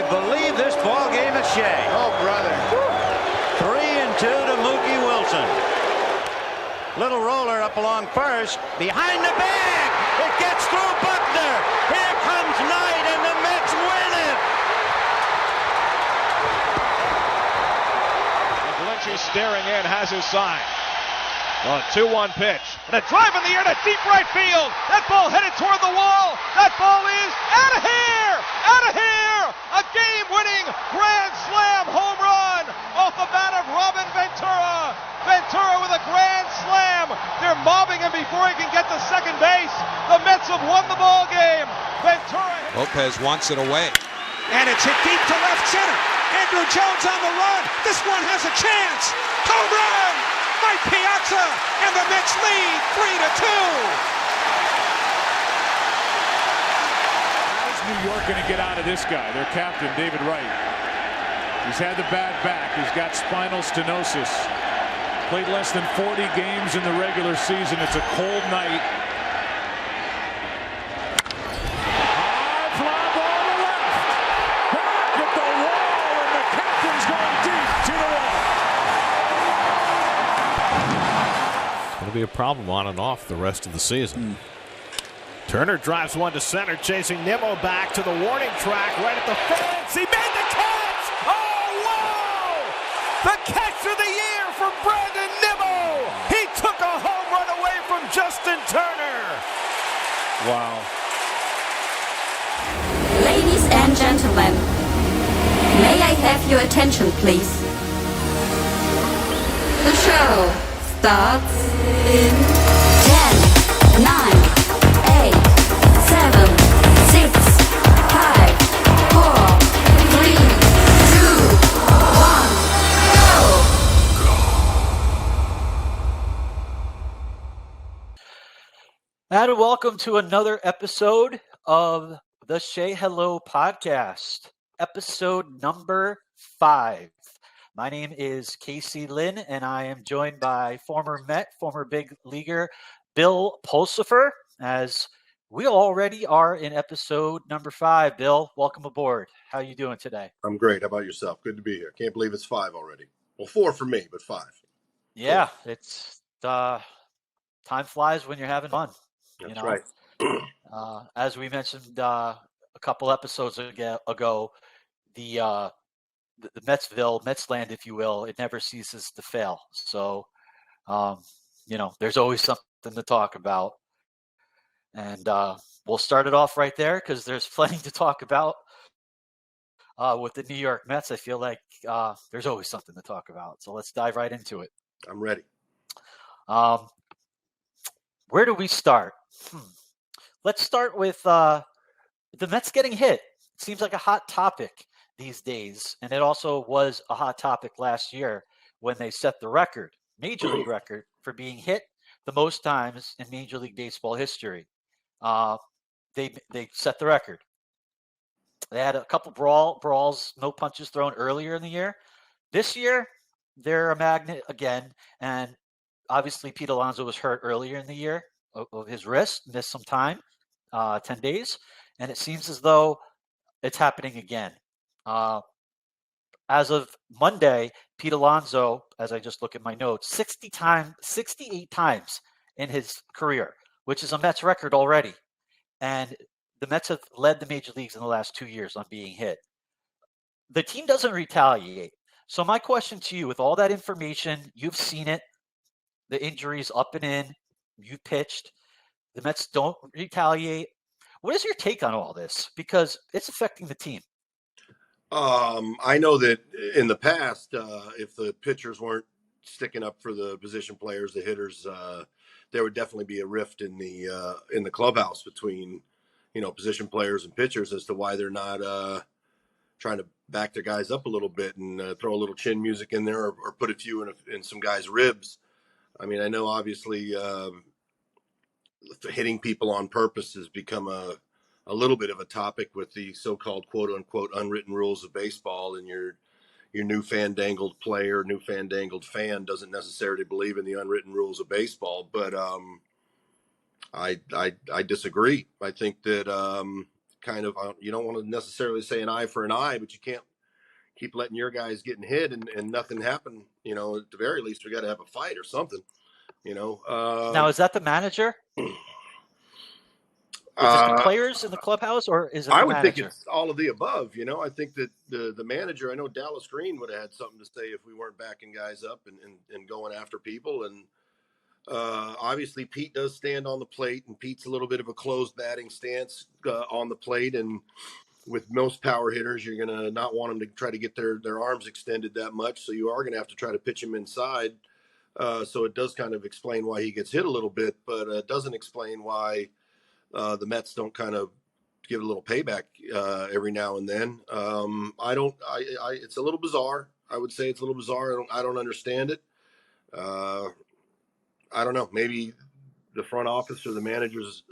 believe this ball game at Shea? Oh, brother. 3-2 to Mookie Wilson. Little roller up along first. Behind the bag. It gets through Buckner. Here comes Knight, and the Mets win it. Glinchey staring in, has his sign. A 2-1 pitch. And a drive in the air to deep right field. That ball headed toward the wall. That ball is out of here! Out of here! A game-winning grand slam home run off the bat of Robin Ventura. Ventura with a grand slam. They're mobbing him before he can get to second base. The Mets have won the ball game. Ventura. Lopez wants it away. And it's hit deep to left center. Andrew Jones on the run. This one has a chance. Home run! Mike Piazza, and the Mets lead 3-2. How is New York going to get out of this guy? Their captain, David Wright. He's had the bad back. He's got spinal stenosis. Played less than 40 games in the regular season. It's a cold night. High fly ball to left. Back at the wall, and the captain's going deep to the wall. It'll be a problem on and off the rest of the season. Turner drives one to center, chasing Nimmo back to the warning track right at the fence. He made the catch! Oh, wow! The catch of the year from Brandon Nimmo! He took a home run away from Justin Turner! Wow. Ladies and gentlemen, may I have your attention, please? The show starts in 10, 9, 8, 7, 6, 5, 4, 3, 2, 1, go! And welcome to another episode of the Say Hello podcast, episode number 5. My name is Casey Lynn, and I am joined by former Met, former big leaguer, Bill Pulsifer, as we already are in episode number 5. Bill, welcome aboard. How are you doing today? I'm great. How about yourself? Good to be here. Can't believe it's 5 already. Well, 4 for me, but 5. Yeah, cool. It's time flies when you're having fun. That's right. As we mentioned a couple episodes ago, the Metsland, if you will, it never ceases to fail. So, there's always something to talk about. And we'll start it off right there because there's plenty to talk about with the New York Mets. I feel like there's always something to talk about. So let's dive right into it. I'm ready. Where do we start? Let's start with the Mets getting hit. It seems like a hot topic these days, and it also was a hot topic last year when they set the record, Major League record, for being hit the most times in Major League Baseball history. They set the record. They had a couple brawls, no punches thrown earlier in the year. This year, they're a magnet again, and obviously Pete Alonso was hurt earlier in the year of his wrist, missed some time, 10 days, and it seems as though it's happening again. As of Monday, Pete Alonso, as I just look at my notes, 68 times in his career, which is a Mets record already. And the Mets have led the major leagues in the last 2 years on being hit. The team doesn't retaliate. So my question to you, with all that information, you've seen it, the injuries up and in, you pitched, the Mets don't retaliate. What is your take on all this? Because it's affecting the team. I know that in the past, if the pitchers weren't sticking up for the position players, the hitters, there would definitely be a rift in the clubhouse between, position players and pitchers as to why they're not trying to back their guys up a little bit and throw a little chin music in there or put a few in some guys' ribs. I mean, I know obviously hitting people on purpose has become a little bit of a topic with the so-called quote unquote unwritten rules of baseball, and your new fandangled player, new fandangled fan doesn't necessarily believe in the unwritten rules of baseball. But I disagree. I think that kind of, you don't want to necessarily say an eye for an eye, but you can't keep letting your guys getting hit and nothing happen. You know, at the very least, we got to have a fight or something. You know. Now, is that the manager? Is it the players in the clubhouse, or is it I the would think manager? it's all of the above. You know, I think that the manager, I know Dallas Green would have had something to say if we weren't backing guys up and going after people. And obviously, Pete does stand on the plate, and Pete's a little bit of a closed batting stance on the plate. And with most power hitters, you're going to not want them to try to get their arms extended that much. So you are going to have to try to pitch him inside. So it does kind of explain why he gets hit a little bit, but it doesn't explain why the Mets don't kind of give a little payback every now and then. It's a little bizarre. I would say it's a little bizarre. I don't understand it. I don't know. Maybe the front office or the managers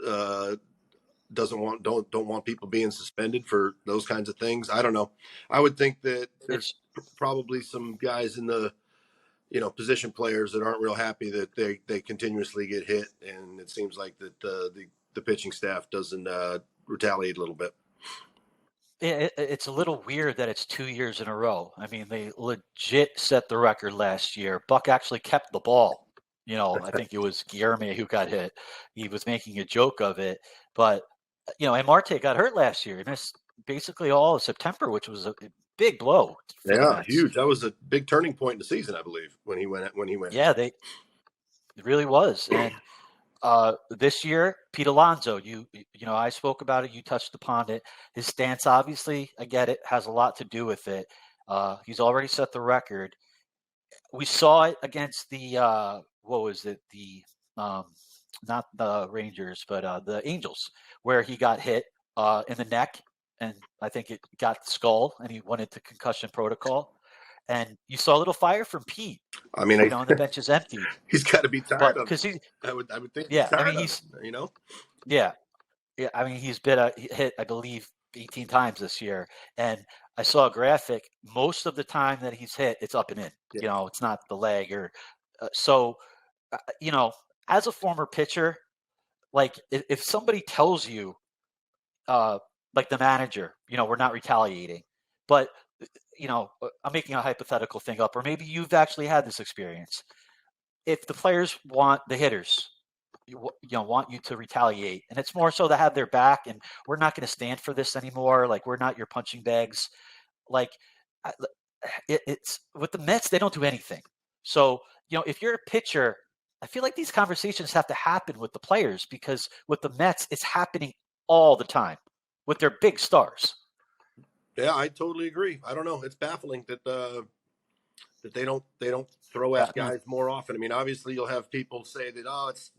don't want people being suspended for those kinds of things. I don't know. I would think that there's probably some guys in the position players that aren't real happy that they continuously get hit, and it seems like that the pitching staff doesn't retaliate a little bit. It's a little weird that it's 2 years in a row. I mean, they legit set the record last year. Buck actually kept the ball. I think it was Guillermo who got hit. He was making a joke of it. But, and Marte got hurt last year. He missed basically all of September, which was a big blow. Yeah, huge. That was a big turning point in the season, I believe, when he went. Yeah, it really was. And this year, Pete Alonso, I spoke about it. You touched upon it. His stance, obviously, I get it, has a lot to do with it. He's already set the record. We saw it against the what was it? The not the Rangers, but the Angels, where he got hit in the neck, and I think it got the skull, and he went into concussion protocol. And you saw a little fire from Pete. I mean, and the bench is empty. He's got to be tired of because it. I would think. Yeah, I mean, he's Yeah, I mean, he's been hit, I believe, 18 times this year. And I saw a graphic. Most of the time that he's hit, it's up and in. Yeah. It's not the leg or as a former pitcher, like if somebody tells you, like the manager, we're not retaliating, but I'm making a hypothetical thing up, or maybe you've actually had this experience. If the players want the hitters, want you to retaliate, and it's more so to have their back, and we're not going to stand for this anymore. Like, we're not your punching bags. Like, it's with the Mets, they don't do anything. So, if you're a pitcher, I feel like these conversations have to happen with the players, because with the Mets, it's happening all the time with their big stars. Yeah, I totally agree. I don't know. It's baffling that they don't throw at guys more often. I mean, obviously you'll have people say that, it's,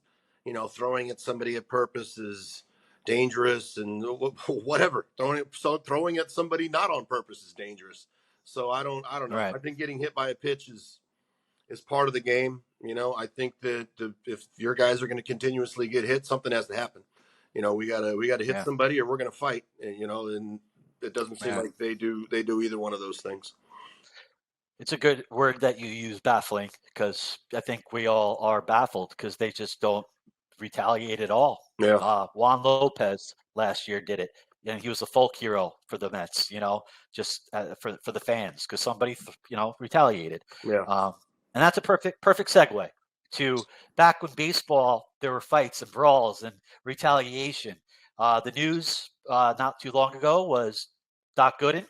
throwing at somebody at purpose is dangerous and whatever. Throwing at somebody not on purpose is dangerous. So I don't know. Right. I think getting hit by a pitch is part of the game. I think that if your guys are going to continuously get hit, something has to happen. We gotta hit somebody, or we're going to fight. And it doesn't seem like they do either one of those things. It's a good word that you use, baffling, because I think we all are baffled because they just don't retaliate at all. Yeah. Juan Lopez last year did it. And he was a folk hero for the Mets, just for the fans, because somebody, retaliated. Yeah. And that's a perfect segue to back when baseball, there were fights and brawls and retaliation. The news not too long ago was Doc Gooden,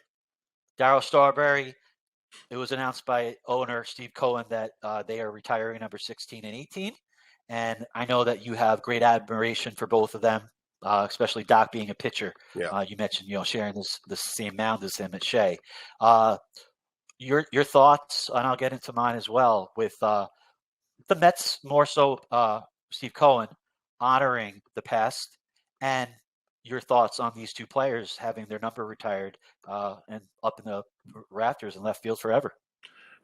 Darryl Strawberry. It was announced by owner Steve Cohen that they are retiring number 16 and 18. And I know that you have great admiration for both of them, especially Doc being a pitcher. Yeah. You mentioned, sharing the same mound as him at Shea. Your thoughts, and I'll get into mine as well, with the Mets, more so Steve Cohen honoring the past, and your thoughts on these two players having their number retired and up in the rafters in left field forever.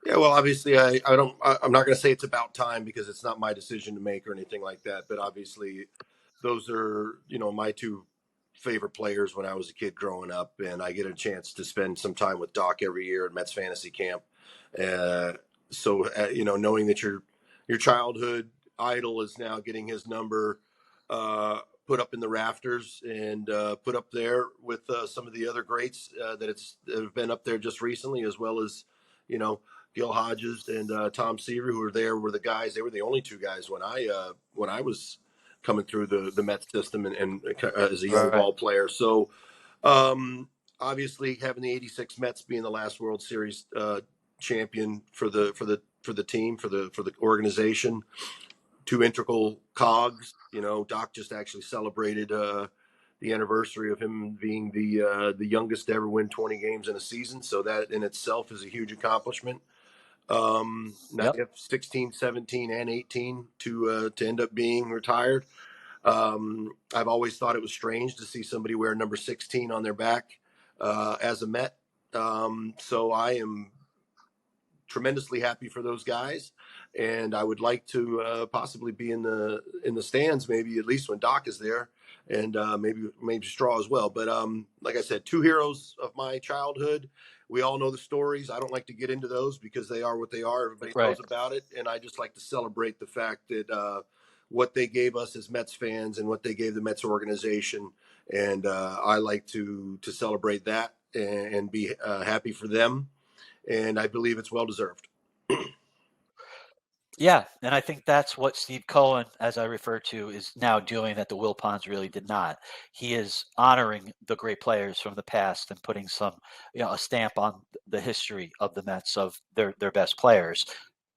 Yeah, well, obviously, I'm not going to say it's about time, because it's not my decision to make or anything like that. But obviously, those are, my two favorite players when I was a kid growing up, and I get a chance to spend some time with Doc every year at Mets Fantasy Camp. So, knowing that your childhood idol is now getting his number, put up in the rafters and put up there with some of the other greats that have been up there just recently, as well as, Gil Hodges and Tom Seaver, who were there, were the guys. They were the only two guys when I was coming through the Mets system and as a young ball player. So obviously having the '86 Mets being the last World Series champion for the team, for the organization, two integral cogs. Doc just actually celebrated the anniversary of him being the youngest to ever win 20 games in a season. So that in itself is a huge accomplishment. Now you have 16, 17, and 18 to end up being retired. I've always thought it was strange to see somebody wear number 16 on their back as a Met. So I am tremendously happy for those guys, and I would like to possibly be in the stands, maybe at least when Doc is there, and maybe Straw as well. But like I said, two heroes of my childhood. We all know the stories. I don't like to get into those because they are what they are. Everybody knows about it, and I just like to celebrate the fact that what they gave us as Mets fans and what they gave the Mets organization, and I like to celebrate that and be happy for them. And I believe it's well deserved. Yeah, and I think that's what Steve Cohen, as I refer to, is now doing that the Wilpons really did not. He is honoring the great players from the past and putting a stamp on the history of the Mets, of their best players.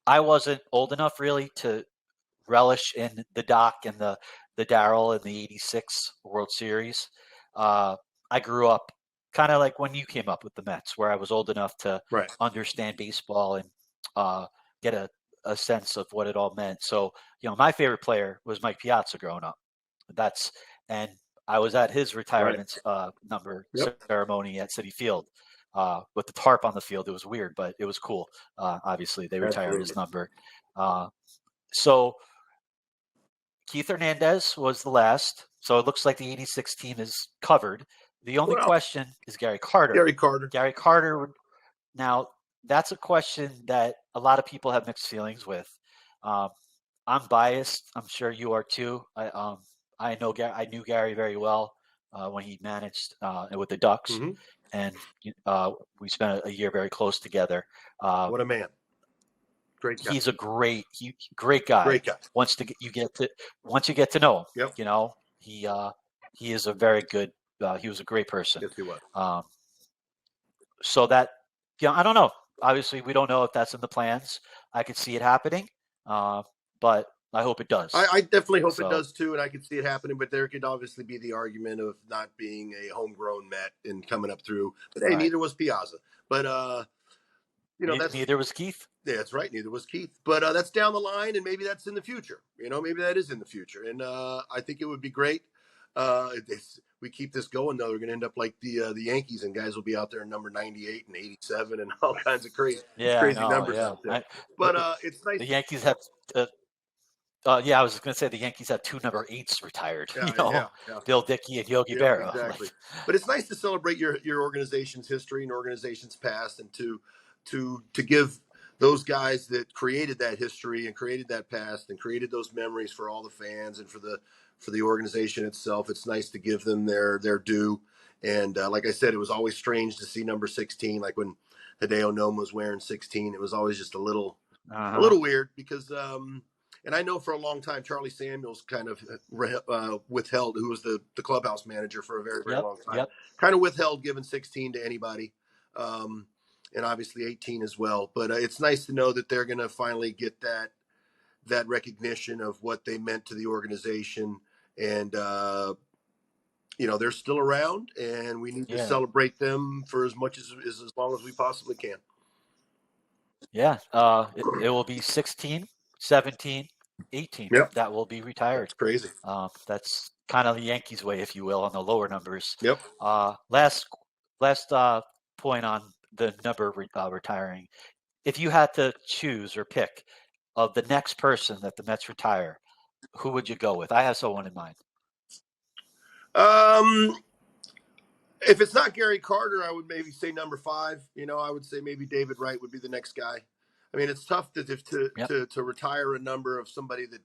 I wasn't old enough really to relish in the Doc and the Darryl and the '86 World Series. I grew up kind of like when you came up with the Mets, where I was old enough to understand baseball and get a sense of what it all meant. So, my favorite player was Mike Piazza growing up. And I was at his retirement number ceremony at Citi Field with the tarp on the field. It was weird, but it was cool. Obviously, they retired his number. So Keith Hernandez was the last. So it looks like the '86 team is covered. The only question is Gary Carter. Gary Carter. Now, that's a question that a lot of people have mixed feelings with. I'm biased. I'm sure you are too. I knew Gary very well when he managed with the Ducks, and we spent a year very close together. What a man! Great guy. He's a great guy. Great guy. Once you get to know him, he is a very good. He was a great person. Yes, he was. So that, I don't know. Obviously, we don't know if that's in the plans. I could see it happening, but I hope it does. I definitely hope it does too, and I could see it happening. But there could obviously be the argument of not being a homegrown Met and coming up through. But hey, neither was Piazza. But neither was Keith. Yeah, that's right. Neither was Keith. But that's down the line, and maybe that's in the future. Maybe that is in the future, and I think it would be great. We keep this going, though, we're going to end up like the Yankees, and guys will be out there in number 98 and 87 and all kinds of crazy numbers out there. But it's nice. The Yankees have. I was going to say the Yankees have two number 8s retired. Bill Dickey and Yogi Berra. Exactly. But it's nice to celebrate your organization's history and organization's past, and to give those guys that created that history and created that past and created those memories for all the fans and for the organization itself. It's nice to give them their due. And like I said, it was always strange to see number 16. Like when Hideo Noma was wearing 16, it was always just a little weird because, and I know for a long time, Charlie Samuels kind of withheld, who was the clubhouse manager for a very, very long time, kind of withheld giving 16 to anybody. And obviously 18 as well. But it's nice to know that they're going to finally get that recognition of what they meant to the organization. And, they're still around, and we need to celebrate them for as long as we possibly can. Yeah. It will be 16, 17, 18 that will be retired. That's crazy. That's kind of the Yankees way, if you will, on the lower numbers. Yep. Last point on the number retiring. If you had to choose or pick of the next person that the Mets retire, who would you go with? I have someone in mind. If it's not Gary Carter, I would maybe say number 5. I would say maybe David Wright would be the next guy. I mean, it's tough to retire a number of somebody that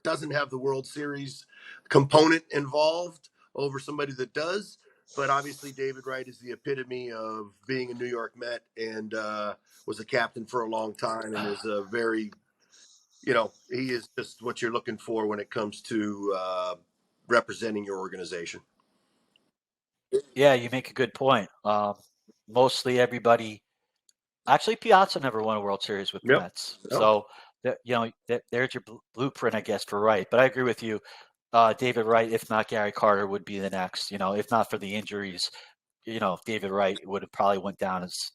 doesn't have the World Series component involved over somebody that does. But obviously, David Wright is the epitome of being a New York Met and was a captain for a long time and is a very, he is just what you're looking for when it comes to representing your organization. Yeah, you make a good point. Mostly everybody. Actually, Piazza never won a World Series with the Yep. Mets. Yep. So, there's your blueprint, I guess, for Wright. But I agree with you. David Wright, if not Gary Carter, would be the next. If not for the injuries, David Wright would have probably went down as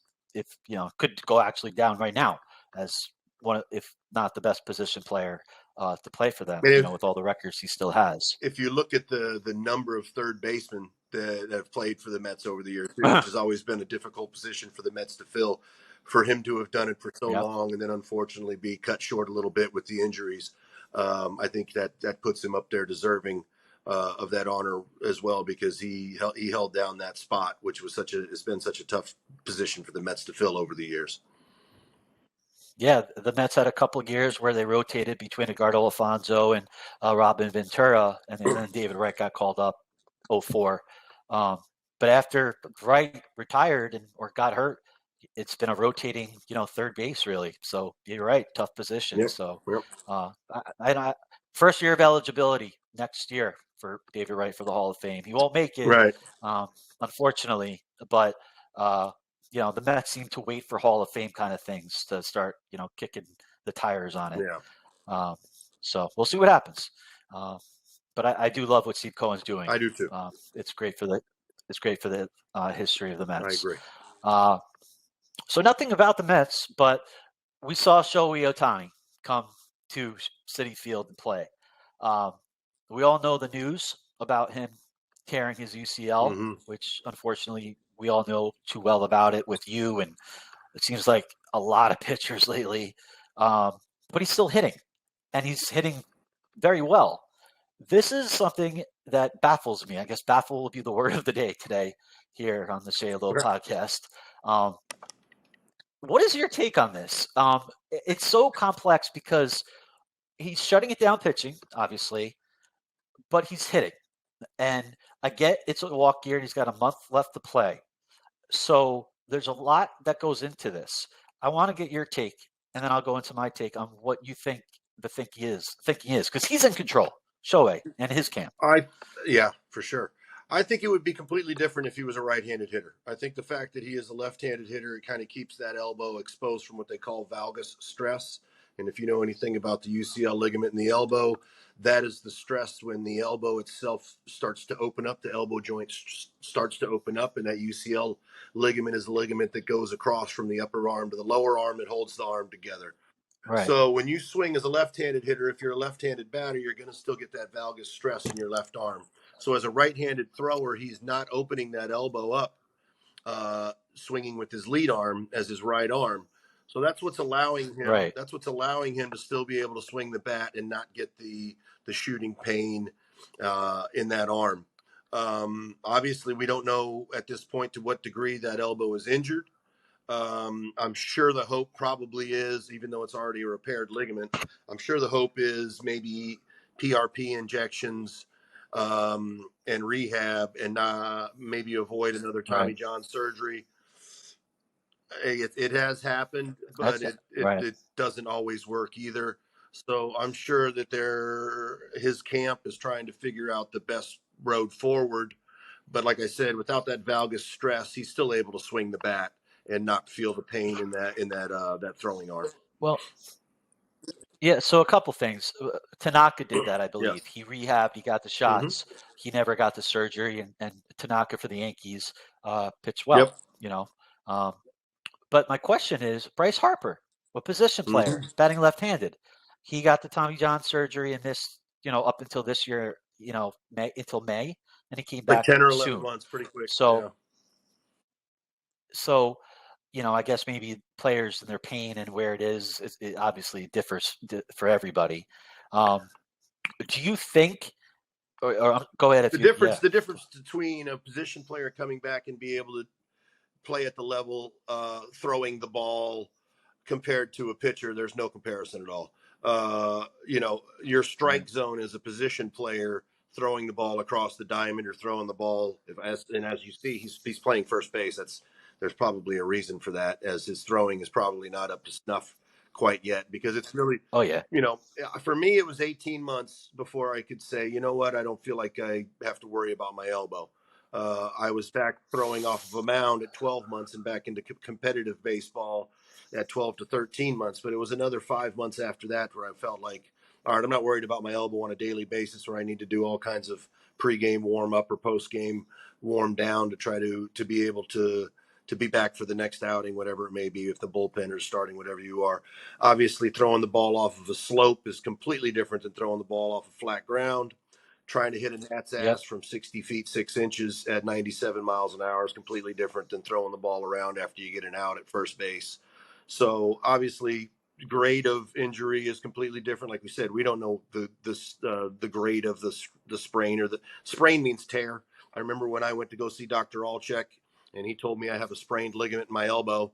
could go actually down right now as one, if not the best position player to play for them. With all the records he still has. If you look at the number of third basemen that have played for the Mets over the years, which has always been a difficult position for the Mets to fill, for him to have done it for so long and then unfortunately be cut short a little bit with the injuries, I think that puts him up there deserving of that honor as well, because he held down that spot, which was it's been such a tough position for the Mets to fill over the years. Yeah, the Mets had a couple of years where they rotated between Edgardo Alfonso and Robin Ventura, and then David Wright got called up 04. But after Wright retired or got hurt, it's been a rotating, third base really. So you're right, tough position. Yep. So Yep. first year of eligibility next year for David Wright for the Hall of Fame. He won't make it, right? Unfortunately, but. The Mets seem to wait for Hall of Fame kind of things to start, kicking the tires on it. Yeah. So we'll see what happens. But I do love what Steve Cohen's doing. I do too. It's great for the history of the Mets. I agree. So nothing about the Mets, but we saw Shohei Ohtani come to Citi Field and play. We all know the news about him tearing his UCL, which unfortunately we all know too well about it with you, and it seems like a lot of pitchers lately. But he's still hitting, and he's hitting very well. This is something that baffles me. I guess baffle will be the word of the day today here on the Shay Low podcast. What is your take on this? It's so complex because he's shutting it down pitching, obviously, but he's hitting. And I get it's a walk year and he's got a month left to play. So there's a lot that goes into this. I want to get your take, and then I'll go into my take on what you think the thinking is, because he's in control, Shohei, and his camp. Yeah, for sure. I think it would be completely different if he was a right-handed hitter. I think the fact that he is a left-handed hitter, it kind of keeps that elbow exposed from what they call valgus stress. And if you know anything about the UCL ligament in the elbow, that is the stress when the elbow itself starts to open up, the elbow joint starts to open up, and that UCL ligament is the ligament that goes across from the upper arm to the lower arm that holds the arm together. Right. So when you swing as a left-handed hitter, if you're a left-handed batter, you're going to still get that valgus stress in your left arm. So as a right-handed thrower, he's not opening that elbow up, swinging with his lead arm as his right arm. So that's what's allowing him. Right. That's what's allowing him to still be able to swing the bat and not get the shooting pain in that arm. Obviously, we don't know at this point to what degree that elbow is injured. I'm sure the hope probably is, even though it's already a repaired ligament, I'm sure the hope is maybe PRP injections and rehab, and maybe avoid another Tommy John surgery. It has happened, but it doesn't always work either. So I'm sure that his camp is trying to figure out the best road forward. But like I said, without that valgus stress, he's still able to swing the bat and not feel the pain in that throwing arm. Well, yeah. So a couple things. Tanaka did that, I believe. Yes. He rehabbed. He got the shots. He never got the surgery. And Tanaka for the Yankees pitched well. Yep. But my question is, Bryce Harper, a position player, batting left-handed. He got the Tommy John surgery and missed, up until this year, until May, and he came back 10 or 11 soon. months, pretty quick. So, I guess maybe players and their pain and where it is, it obviously differs for everybody. Do you think, or go ahead if the difference between a position player coming back and be able to play at the level throwing the ball compared to a pitcher, there's no comparison at all. your strike zone as a position player, throwing the ball across the diamond or throwing the ball. As you see, he's playing first base. There's probably a reason for that, as his throwing is probably not up to snuff quite yet, because it's really, Oh yeah. for me, it was 18 months before I could say, you know what, I don't feel like I have to worry about my elbow. I was back throwing off of a mound at 12 months and back into competitive baseball at 12 to 13 months. But it was another 5 months after that where I felt like, all right, I'm not worried about my elbow on a daily basis, where I need to do all kinds of pregame warm up or postgame warm down to try to be able to be back for the next outing, whatever it may be, if the bullpen is starting, whatever you are. Obviously, throwing the ball off of a slope is completely different than throwing the ball off of flat ground. Trying to hit a gnat's Yep. ass from 60 feet 6 inches at 97 miles an hour is completely different than throwing the ball around after you get an out at first base. So obviously, grade of injury is completely different. Like we said, we don't know the grade of the sprain, or the sprain means tear. I remember when I went to go see Dr. Alchek, and he told me I have a sprained ligament in my elbow.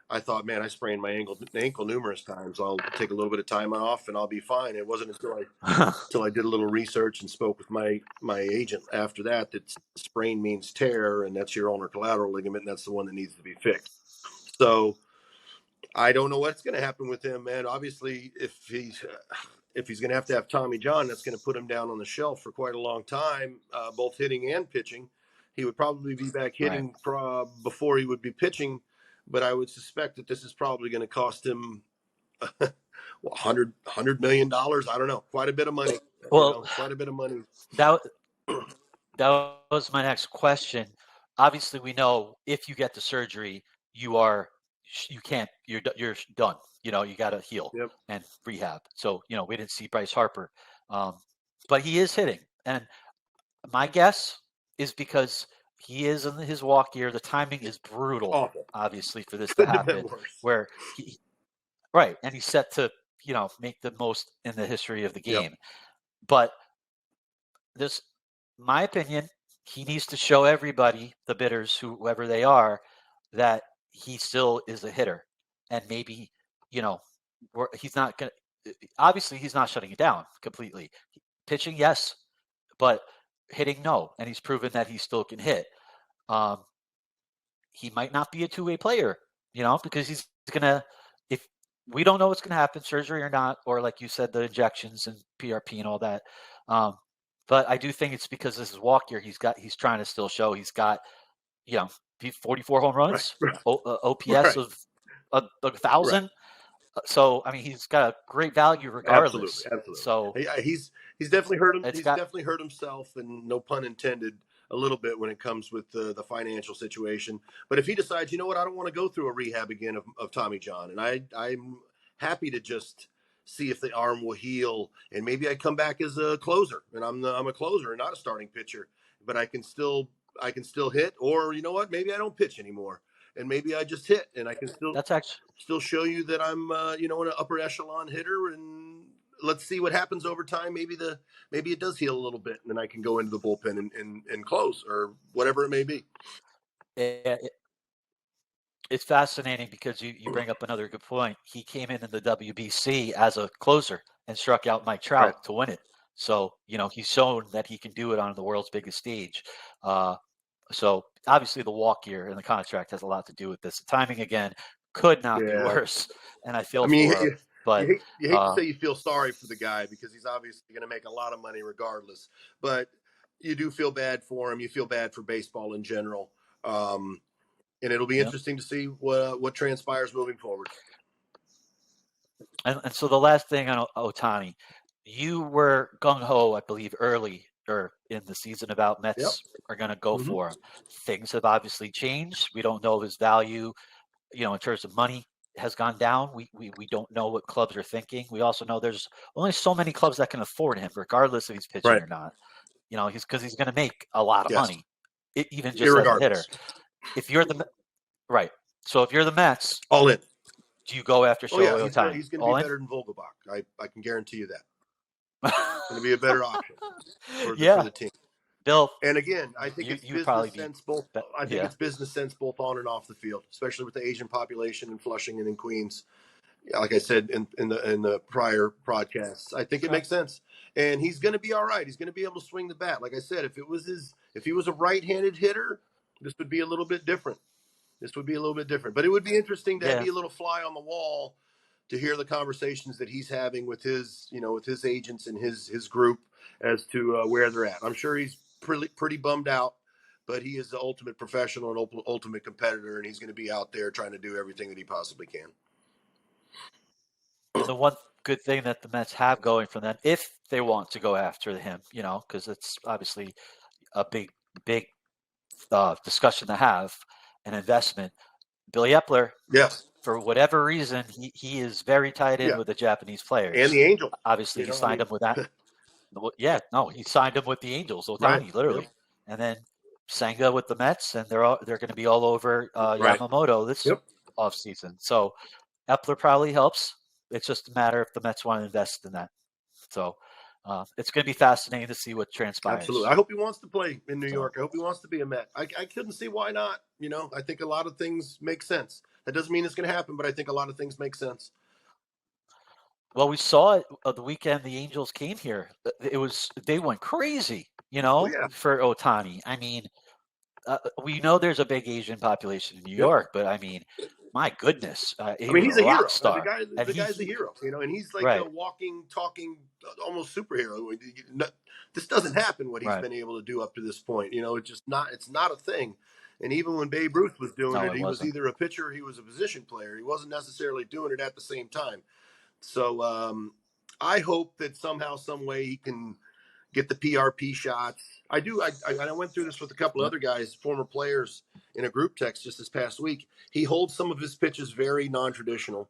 I thought, man, I sprained my ankle numerous times. I'll take a little bit of time off and I'll be fine. It wasn't until I did a little research and spoke with my agent after that sprain means tear, and that's your ulnar collateral ligament, and that's the one that needs to be fixed. So I don't know what's going to happen with him, man. Obviously, if he's going to have Tommy John, that's going to put him down on the shelf for quite a long time, both hitting and pitching. He would probably be back hitting before he would be pitching, but I would suspect that this is probably going to cost him $100 million. I don't know, quite a bit of money. Well, quite a bit of money. That was my next question. Obviously, we know if you get the surgery, you're done. You got to heal and rehab. So we didn't see Bryce Harper, but he is hitting, and my guess is because he is in his walk year. The timing is brutal, Awful. Obviously, for this Couldn't to have been happen. worse. Where and he's set to make the most in the history of the game, but this. My opinion, he needs to show everybody, the bidders, whoever they are, that he still is a hitter. And maybe, he's not going to, obviously, he's not shutting it down completely. Pitching, yes, but hitting, no. And he's proven that he still can hit. He might not be a two-way player, because he's going to, if we don't know what's going to happen, surgery or not, or like you said, the injections and PRP and all that. But I do think it's because this is walk year. He's trying to still show he's got, 44 home runs, OPS of 1,000. So I mean, he's got a great value regardless. Absolutely. So he's definitely hurt him. Definitely hurt himself, and no pun intended, a little bit when it comes with the financial situation. But if he decides, you know what, I don't want to go through a rehab again of Tommy John, and I'm happy to just see if the arm will heal, and maybe I come back as a closer, and I'm a closer and not a starting pitcher, but I can still hit, or you know what, maybe I don't pitch anymore, and maybe I just hit, and I can still show you that I'm an upper echelon hitter, and let's see what happens over time. Maybe it does heal a little bit, and then I can go into the bullpen and close, or whatever it may be. It's fascinating because you bring up another good point. He came in the WBC as a closer and struck out Mike Trout to win it. So, he's shown that he can do it on the world's biggest stage. So obviously the walk year and the contract has a lot to do with this. The timing, again, could not be worse. And I feel for him. But you hate to say you feel sorry for the guy, because he's obviously going to make a lot of money regardless. But you do feel bad for him. You feel bad for baseball in general. And it'll be interesting to see what transpires moving forward. And so the last thing on Ohtani, you were gung-ho, I believe, early or in the season about Mets are going to go for him. Things have obviously changed. We don't know his value, in terms of money has gone down. We don't know what clubs are thinking. We also know there's only so many clubs that can afford him, regardless if he's pitching or not. Because he's going to make a lot of money, even just as a hitter. If you're so if you're the Mets, all in. Do you go after Shohei Ohtani? He's going to be better than Vogelbach. I can guarantee you that. It's going to be a better option for the team. Bill, and again, I think it's business sense both. It's business sense both on and off the field, especially with the Asian population in Flushing and in Queens. like I said in the prior broadcasts, I think it makes sense. And he's going to be all right. He's going to be able to swing the bat. Like I said, if he was a right-handed hitter, this would be a little bit different. But it would be interesting to be a little fly on the wall to hear the conversations that he's having with his agents and his group as to where they're at. I'm sure he's pretty bummed out, but he is the ultimate professional and ultimate competitor, and he's going to be out there trying to do everything that he possibly can. And the one good thing that the Mets have going for them, if they want to go after him, because it's obviously a big discussion to have, an investment. Billy Epler, yes, for whatever reason, he is very tied in with the Japanese players and the Angels. Obviously, he signed him with that. He signed him with the Angels, Ohtani, literally, and then Senga with the Mets, and they're going to be all over Yamamoto this offseason. So Epler probably helps. It's just a matter if the Mets want to invest in that. So it's going to be fascinating to see what transpires. Absolutely. I hope he wants to play in New York. I hope he wants to be a Met. I couldn't see why not. I think a lot of things make sense. That doesn't mean it's going to happen, but I think a lot of things make sense. Well, we saw it the weekend the Angels came here. They went crazy, for Ohtani. I mean, we know there's a big Asian population in New York, but I mean, my goodness, he's a hero. Star. The guy's a hero, and he's like a walking, talking, almost superhero. This doesn't happen what he's been able to do up to this point. It's not a thing. And even when Babe Ruth was doing it, he was either a pitcher or he was a position player. He wasn't necessarily doing it at the same time. So I hope that somehow, some way he can get the PRP shots. I went through this with a couple other guys, former players, in a group text just this past week. He holds some of his pitches very non-traditional,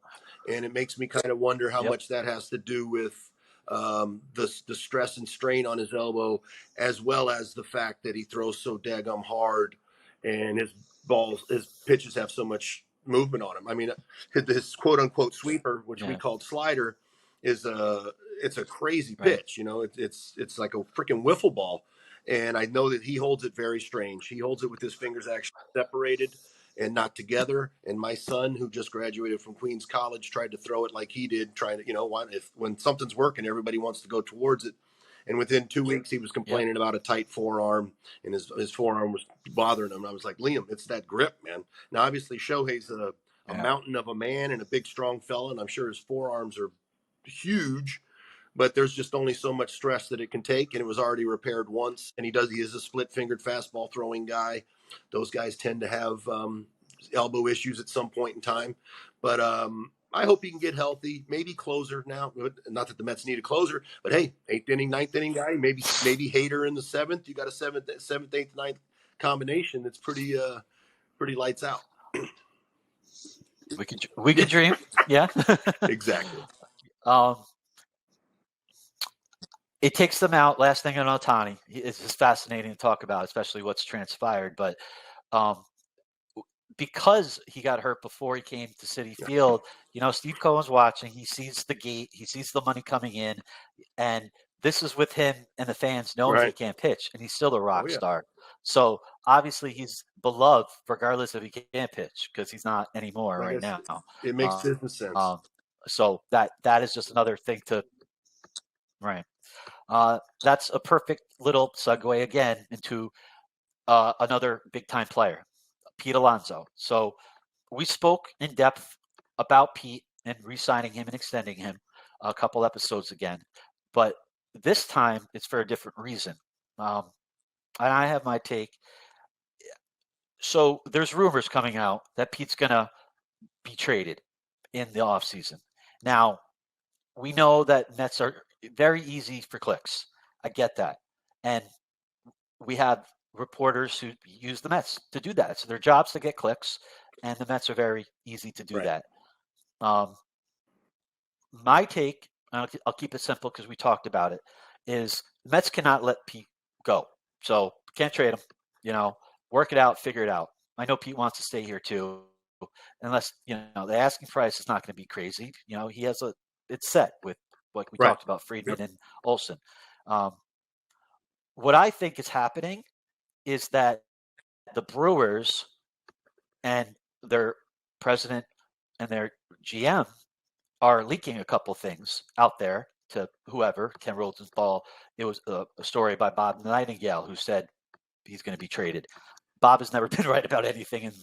and it makes me kind of wonder how much that has to do with the stress and strain on his elbow, as well as the fact that he throws so daggum hard, and his pitches have so much movement on him. I mean, his quote unquote sweeper, which we called slider, it's a crazy pitch. It's like a freaking wiffle ball. And I know that he holds it very strange. He holds it with his fingers actually separated and not together. And my son, who just graduated from Queens College, tried to throw it like he did, trying to, when something's working, everybody wants to go towards it. And within 2 weeks, he was complaining about a tight forearm, and his forearm was bothering him. I was like, Liam, it's that grip, man. Now, obviously, Shohei's a mountain of a man and a big, strong fella, and I'm sure his forearms are huge, but there's just only so much stress that it can take, and it was already repaired once. And he is a split-fingered fastball throwing guy. Those guys tend to have elbow issues at some point in time. But I hope he can get healthy. Maybe closer now. Not that the Mets need a closer, but hey, 8th inning, 9th inning guy. Maybe Hader in the 7th. You got a 7th, 8th, 9th combination that's pretty lights out. We could dream. Yeah. Exactly. It takes them out. Last thing on Ohtani. It's just fascinating to talk about, especially what's transpired. But because he got hurt before he came to Citi Field, Steve Cohen's watching. He sees the gate. He sees the money coming in. And this is with him and the fans knowing he can't pitch. And he's still a rock star. So obviously he's beloved regardless if he can't pitch, because he's not anymore now. It makes business sense. So that is just another thing to that's a perfect little segue again into another big time player, Pete Alonso. So we spoke in depth about Pete and re-signing him and extending him a couple episodes again, but this time it's for a different reason. And I have my take. So there's rumors coming out that Pete's going to be traded in the offseason. Now, we know that Mets are very easy for clicks. I get that. And we have reporters who use the Mets to do that. So their job's to get clicks, and the Mets are very easy to do that. My take, and I'll keep it simple because we talked about it, is the Mets cannot let Pete go. So can't trade him, work it out, figure it out. I know Pete wants to stay here too, unless, the asking price is not going to be crazy. He has it's set with what we talked about, Friedman and Olsen. What I think is happening is that the Brewers and their president and their GM are leaking a couple things out there to whoever, Ken Rosenthal. It was a story by Bob Nightingale who said he's going to be traded. Bob has never been right about anything in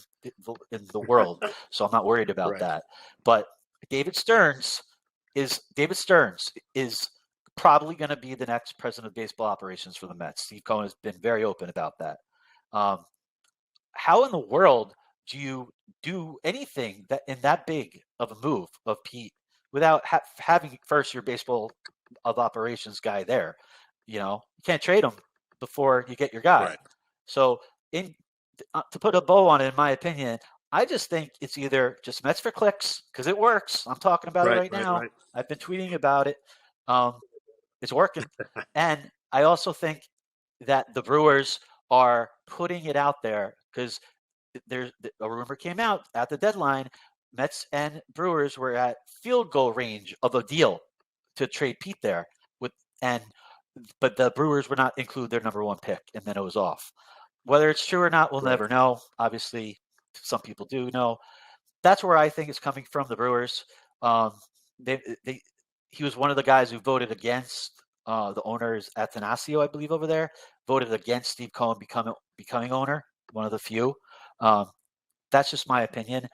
the world, so I'm not worried about Right. that. But David Stearns is probably going to be the next president of baseball operations for the Mets. Steve Cohen has been very open about that. How in the world do you do anything that in that big of a move of Pete without having first your baseball of operations guy there? You can't trade him before you get your guy. Right. So to put a bow on it, in my opinion, I just think it's either just Mets for clicks because it works. I'm talking about it right now. Right. I've been tweeting about it. It's working. And I also think that the Brewers are putting it out there because there's a rumor came out at the deadline. Mets and Brewers were at field goal range of a deal to trade Pete there but the Brewers would not include their number one pick, and then it was off. Whether it's true or not, we'll never know. Obviously, some people do know. That's where I think it's coming from. The Brewers. He was one of the guys who voted against the owners Atanasio, I believe, over there. Voted against Steve Cohen becoming owner. One of the few. That's just my opinion.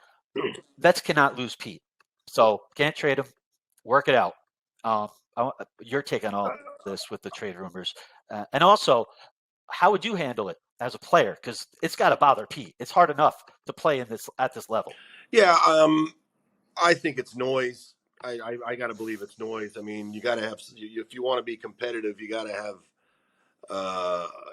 Mets cannot lose Pete, so can't trade him. Work it out. Your take on all this with the trade rumors, and also, how would you handle it as a player? Because it's got to bother Pete. It's hard enough to play at this level. Yeah, I think it's noise. I got to believe it's noise. I mean, you got to have, if you want to be competitive, you got to have,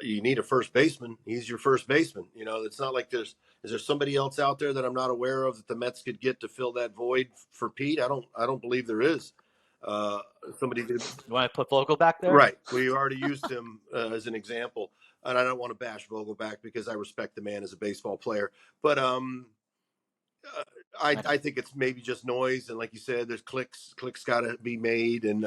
you need a first baseman. He's your first baseman. It's not like is there somebody else out there that I'm not aware of that the Mets could get to fill that void for Pete? I don't believe there is. Somebody did. You want to put Vogel back there? Right. We already used him as an example, and I don't want to bash Vogel back because I respect the man as a baseball player, but I think it's maybe just noise, and like you said, there's clicks got to be made, and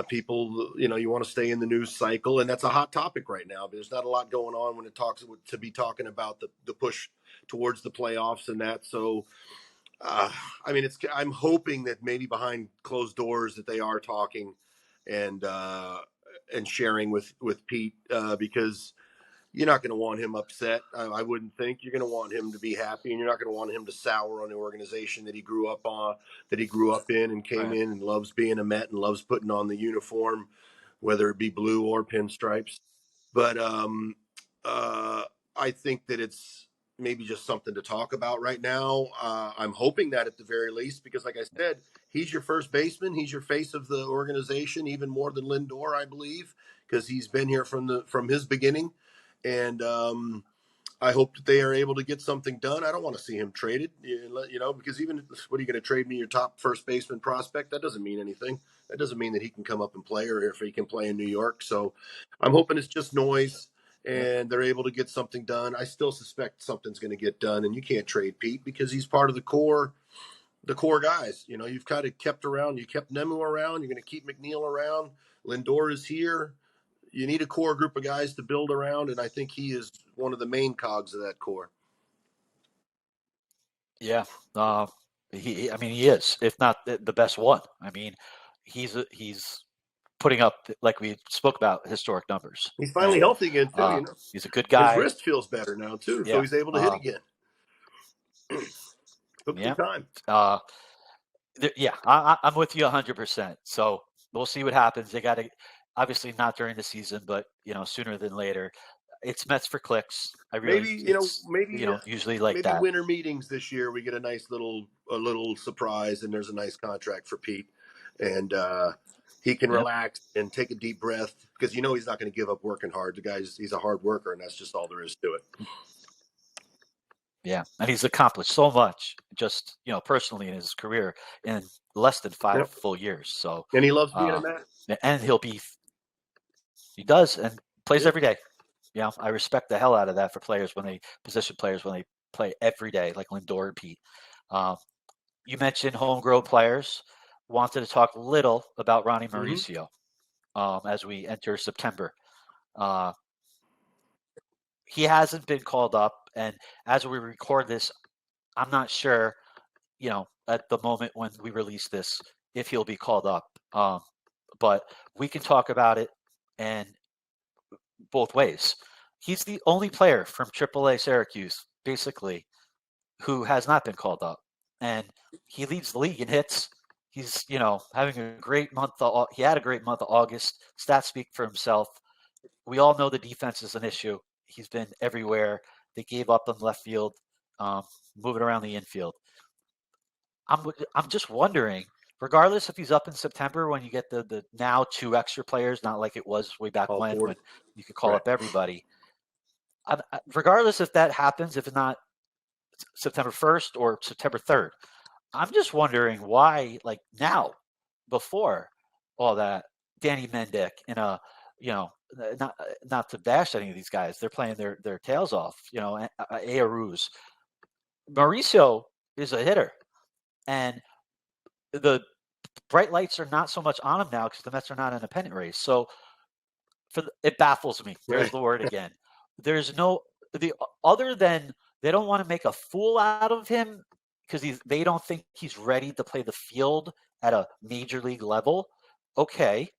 people, you want to stay in the news cycle, and that's a hot topic right now. There's not a lot going on when it talks to be talking about the push towards the playoffs and that. So, I mean, I'm hoping that maybe behind closed doors that they are talking and sharing with Pete because you're not going to want him upset. I wouldn't think. You're going to want him to be happy, and you're not going to want him to sour on the organization that he grew up in and came in and loves being a Met and loves putting on the uniform, whether it be blue or pinstripes. But I think that it's maybe just something to talk about right now. I'm hoping that at the very least, because like I said, he's your first baseman. He's your face of the organization, even more than Lindor, I believe, because he's been here from his beginning. And I hope that they are able to get something done. I don't want to see him traded, because even what are you going to trade me your top first baseman prospect? That doesn't mean anything. That doesn't mean that he can come up and play or if he can play in New York. So I'm hoping it's just noise and they're able to get something done. I still suspect something's going to get done, and you can't trade Pete because he's part of the core guys. You've kind of kept around. You kept Nemu around. You're going to keep McNeil around. Lindor is here. You need a core group of guys to build around, and I think he is one of the main cogs of that core. Yeah, he is, if not the best one. I mean, he's putting up, like we spoke about, historic numbers. He's finally healthy again too. He's a good guy. His wrist feels better now too, so he's able to hit again. Took some time. I'm with you 100%. So we'll see what happens. They got to, obviously not during the season, but sooner than later. It's Mets for clicks. Usually like that. Maybe winter meetings this year we get a nice little surprise, and there's a nice contract for Pete, and he can relax and take a deep breath because he's not going to give up working hard. The guy's he's a hard worker, and that's just all there is to it. Yeah, and he's accomplished so much, just personally in his career in less than 5 full years. So, and he loves being a Met, and he does and plays every day. I respect the hell out of that for position players when they play every day, like Lindor and Pete. You mentioned homegrown players. Wanted to talk a little about Ronnie Mauricio as we enter September. He hasn't been called up, and as we record this, I'm not sure at the moment when we release this, if he'll be called up. But we can talk about it and both ways. He's the only player from AAA Syracuse, basically, who has not been called up. And he leads the league in hits. He's, having a great month. He had a great month of August. Stats speak for himself. We all know the defense is an issue. He's been everywhere. They gave up on left field, moving around the infield. I'm just wondering, regardless if he's up in September when you get the now 2 extra players, not like it was way back when you could call up everybody. Regardless if that happens, if it's not September 1st or September 3rd, I'm just wondering why, like now, before all that, Danny Mendick and not to bash any of these guys, they're playing their tails off. Aruz, Mauricio is a hitter, and the bright lights are not so much on him now because the Mets are not in a pennant race. So it baffles me. There's the word again. There's other than they don't want to make a fool out of him because they don't think he's ready to play the field at a major league level. Okay,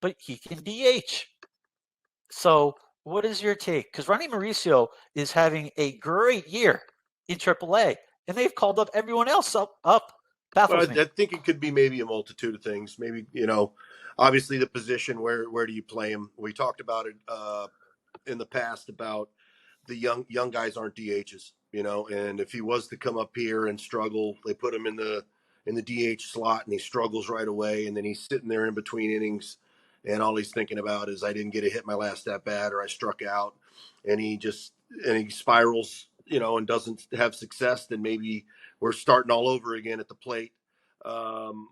but he can DH. So what is your take? Because Ronnie Mauricio is having a great year in AAA, and they've called up everyone else up. Baffles me. I think it could be maybe a multitude of things. Maybe, obviously the position, where do you play him? We talked about it in the past about the young guys aren't DHs, and if he was to come up here and struggle, they put him in the DH slot and he struggles right away. And then he's sitting there in between innings and all he's thinking about is I didn't get a hit my last at bat or I struck out, and he spirals, and doesn't have success. Then maybe we're starting all over again at the plate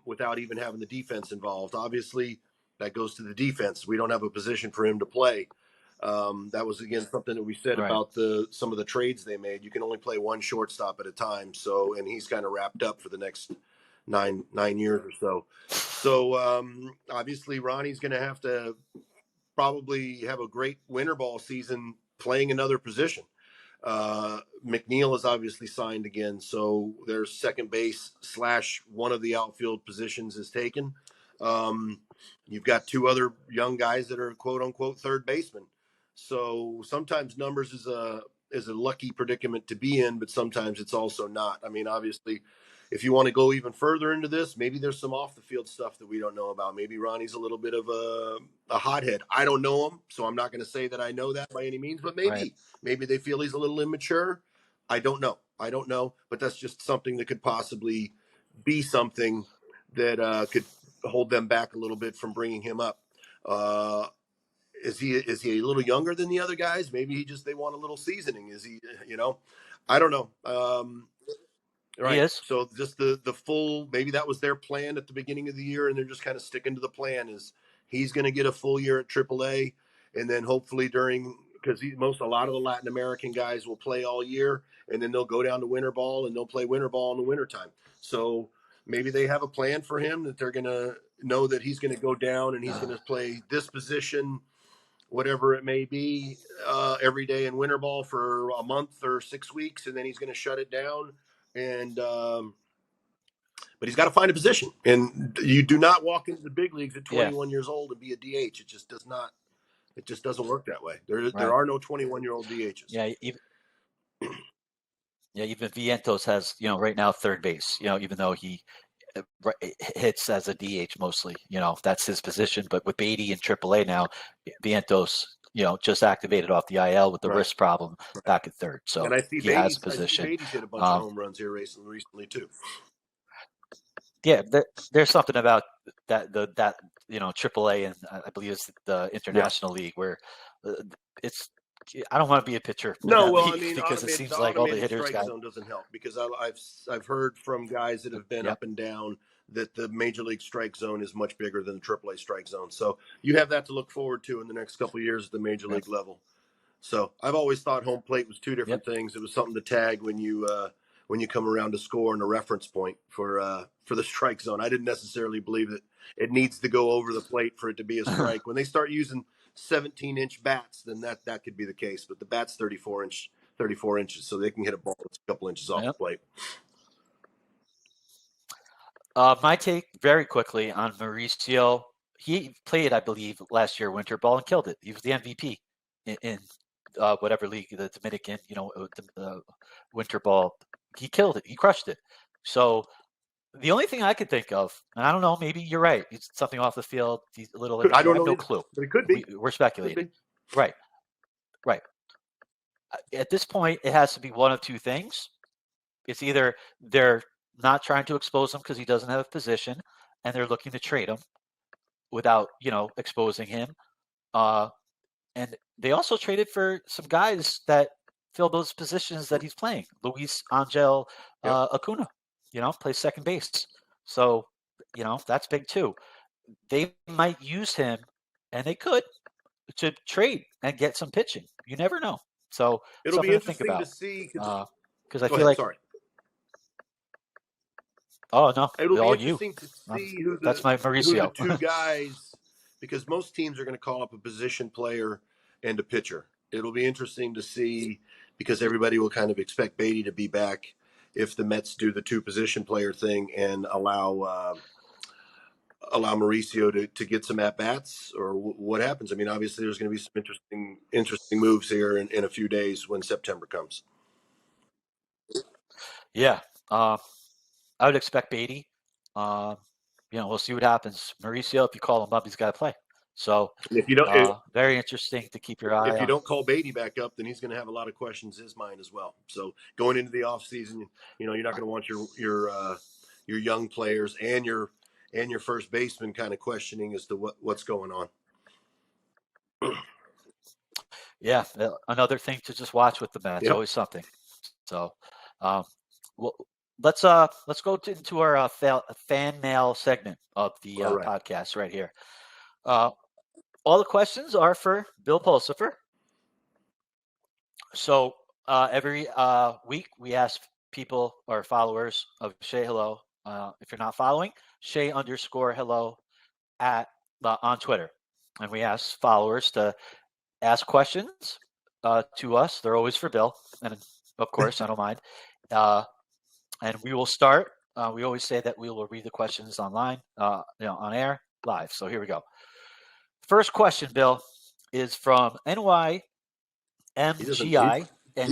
without even having the defense involved. Obviously that goes to the defense. We don't have a position for him to play. That was, again, something that we said about some of the trades they made. You can only play one shortstop at a time. So, and he's kind of wrapped up for the next nine years or so. So, obviously Ronnie's going to have to probably have a great winter ball season playing another position. McNeil is obviously signed again. So there's second base / one of the outfield positions is taken. You've got 2 other young guys that are quote unquote third basemen. So sometimes numbers is a lucky predicament to be in, but sometimes it's also not. I mean, obviously, if you want to go even further into this, maybe there's some off the field stuff that we don't know about. Maybe Ronnie's a little bit of a hothead. I don't know him, so I'm not going to say that I know that by any means, but maybe they feel he's a little immature. I don't know, but that's just something that could possibly be something that could hold them back a little bit from bringing him up. Is he a little younger than the other guys? Maybe they want a little seasoning. Is he, I don't know. Right. He is. So just the full, maybe that was their plan at the beginning of the year, and they're just kind of sticking to the plan. Is he's going to get a full year at AAA, and then hopefully because a lot of the Latin American guys will play all year, and then they'll go down to winter ball and they'll play winter ball in the wintertime. So maybe they have a plan for him that they're going to know that he's going to go down and he's going to play this position, whatever it may be, every day in winter ball for a month or 6 weeks, and then he's going to shut it down. And but he's got to find a position, and you do not walk into the big leagues at 21 years old and be a DH. It just does not. It just doesn't work that way. There are no 21-year-old DHs. Yeah, even Vientos has right now third base. Even though he hits as a DH mostly. That's his position. But with Beatty in AAA now, Vientos just activated off the IL with the wrist problem back at third. So and I see he has position. Beatty's hit a bunch of home runs here recently too. Yeah, there's something about that AAA and I believe it's the International League where it's. I don't want to be a pitcher. No, well, because it seems like all the hitters strike zone doesn't help because I've heard from guys that have been up and down that the major league strike zone is much bigger than the AAA strike zone. So you have that to look forward to in the next couple of years at the major league level. So I've always thought home plate was 2 different things. It was something to tag when you come around to score and a reference point for the strike zone. I didn't necessarily believe that it needs to go over the plate for it to be a strike. When they start using 17-inch bats, then that could be the case. But the bat's 34 inches, so they can hit a ball that's a couple inches off the plate. My take very quickly on Mauricio. He played, I believe, last year winter ball and killed it. He was the MVP in whatever league, the Dominican, the winter ball. He killed it. He crushed it. So the only thing I could think of, and I don't know, maybe you're right. It's something off the field. He's a little I immature. don't I have know no either, clue. but it could be. We're speculating. Could be. Right. At this point, it has to be one of two things. It's either they're not trying to expose him because he doesn't have a position, and they're looking to trade him without, exposing him. And they also traded for some guys that fill those positions that he's playing. Luis Angel Acuna, plays second base. So, that's big too. They might use him, and they could, to trade and get some pitching. You never know. So It'll be something to think interesting about. to see. Because I feel like. Sorry. Oh no! It'll be all interesting to see who that's my Mauricio. who the two guys, because most teams are going to call up a position player and a pitcher. It'll be interesting to see, because everybody will kind of expect Beatty to be back if the Mets do the two position player thing and allow Mauricio to get some at bats, or what happens. I mean, obviously there's going to be some interesting moves here in a few days when September comes. Yeah. I would expect Beatty. We'll see what happens. Mauricio, if you call him up, he's got to play. So if you don't, very interesting to keep your eye on. If you don't call Beatty back up, then he's going to have a lot of questions in his mind as well. So going into the off season, you're not going to want your young players and your first baseman kind of questioning as to what's going on. Yeah, another thing to just watch with the Mets. Yep. Always something. So, let's go into our fan mail segment of the podcast right here. All the questions are for Bill Pulsifer. So every week we ask people or followers of Shay Hello. If you're not following, Shay_Hello on Twitter, and we ask followers to ask questions to us. They're always for Bill, and of course I don't mind. And we will start. We always say that we will read the questions online, on air, live. So here we go. First question, Bill, is from NYMGI, and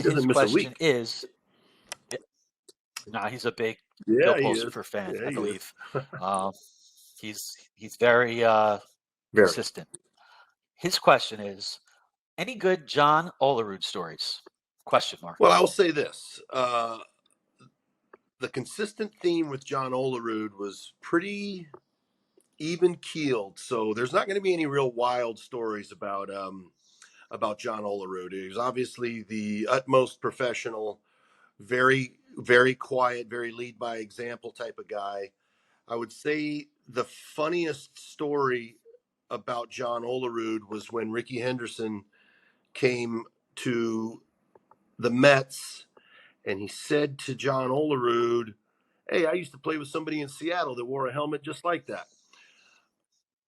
his question is, he's a big Bill Pulsifer fan, I believe. He's very consistent. His question is, any good John Olerud stories? Question mark. Well, I will say this. The consistent theme with John Olerud was pretty even-keeled, so there's not going to be any real wild stories about John Olerud. He was obviously the utmost professional, very, very quiet, very lead by example type of guy. I would say the funniest story about John Olerud was when Ricky Henderson came to the Mets, and he said to John Olerud, "Hey, I used to play with somebody in Seattle that wore a helmet just like that."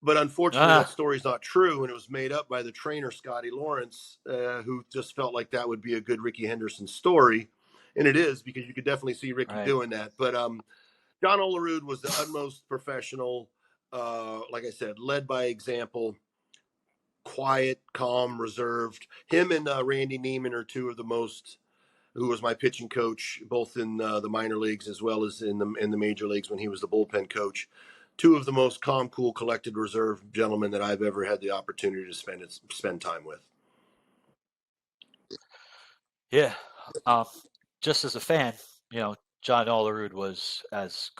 But unfortunately, that story's not true, and it was made up by the trainer, Scotty Lawrence, who just felt like that would be a good Ricky Henderson story. And it is, because you could definitely see Ricky doing that. But John Olerud was the utmost professional, like I said, led by example, quiet, calm, reserved. Him and Randy Neiman are two of the most, who was my pitching coach, both in the minor leagues as well as in the major leagues when he was the bullpen coach. Two of the most calm, cool, collected, reserved gentlemen that I've ever had the opportunity to spend time with. Yeah. Just as a fan, John Olerud was as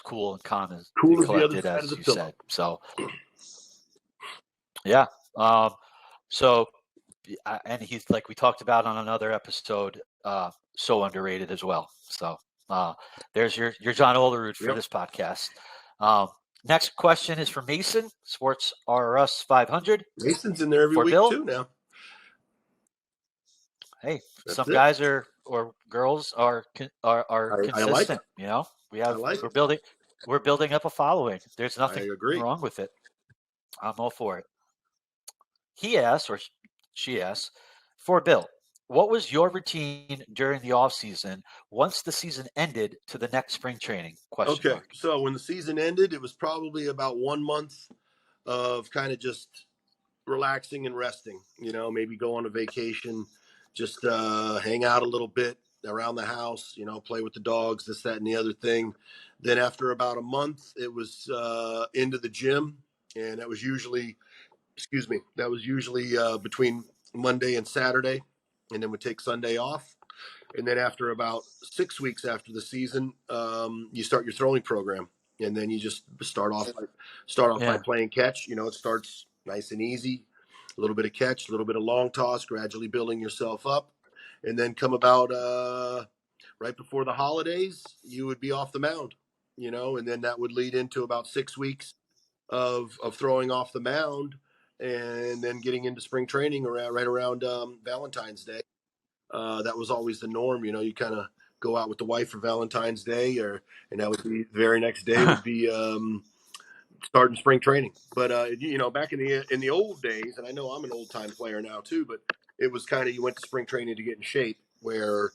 cool and calm as collected as you said. So, yeah. And he's, like we talked about on another episode, so underrated as well. So there's your John Olerud for this podcast. Next question is from Mason, Sports RS 500. Mason's in there every week too now. Hey, some guys or girls are consistent. I like it. We're building up a following. There's nothing wrong with it. I'm all for it. He asks, or she asks, for Bill, what was your routine during the off season once the season ended to the next spring training? Question Okay, mark. so when the season ended, it was probably about 1 month of kind of just relaxing and resting. Maybe go on a vacation, just hang out a little bit around the house. Play with the dogs, this, that, and the other thing. Then after about a month, it was into the gym, and that was usually, between Monday and Saturday, and then would take Sunday off. And then after about 6 weeks after the season, you start your throwing program, and then you just start off by Yeah. playing catch. It starts nice and easy, a little bit of catch, a little bit of long toss, gradually building yourself up, and then come about right before the holidays, you would be off the mound. And then that would lead into about 6 weeks of throwing off the mound, and then getting into spring training right around Valentine's Day. That was always the norm. You kind of go out with the wife for Valentine's Day, and that would be the very next day would be starting spring training. But back in the old days, and I know I'm an old time player now too, but it was kind of, you went to spring training to get in shape. Where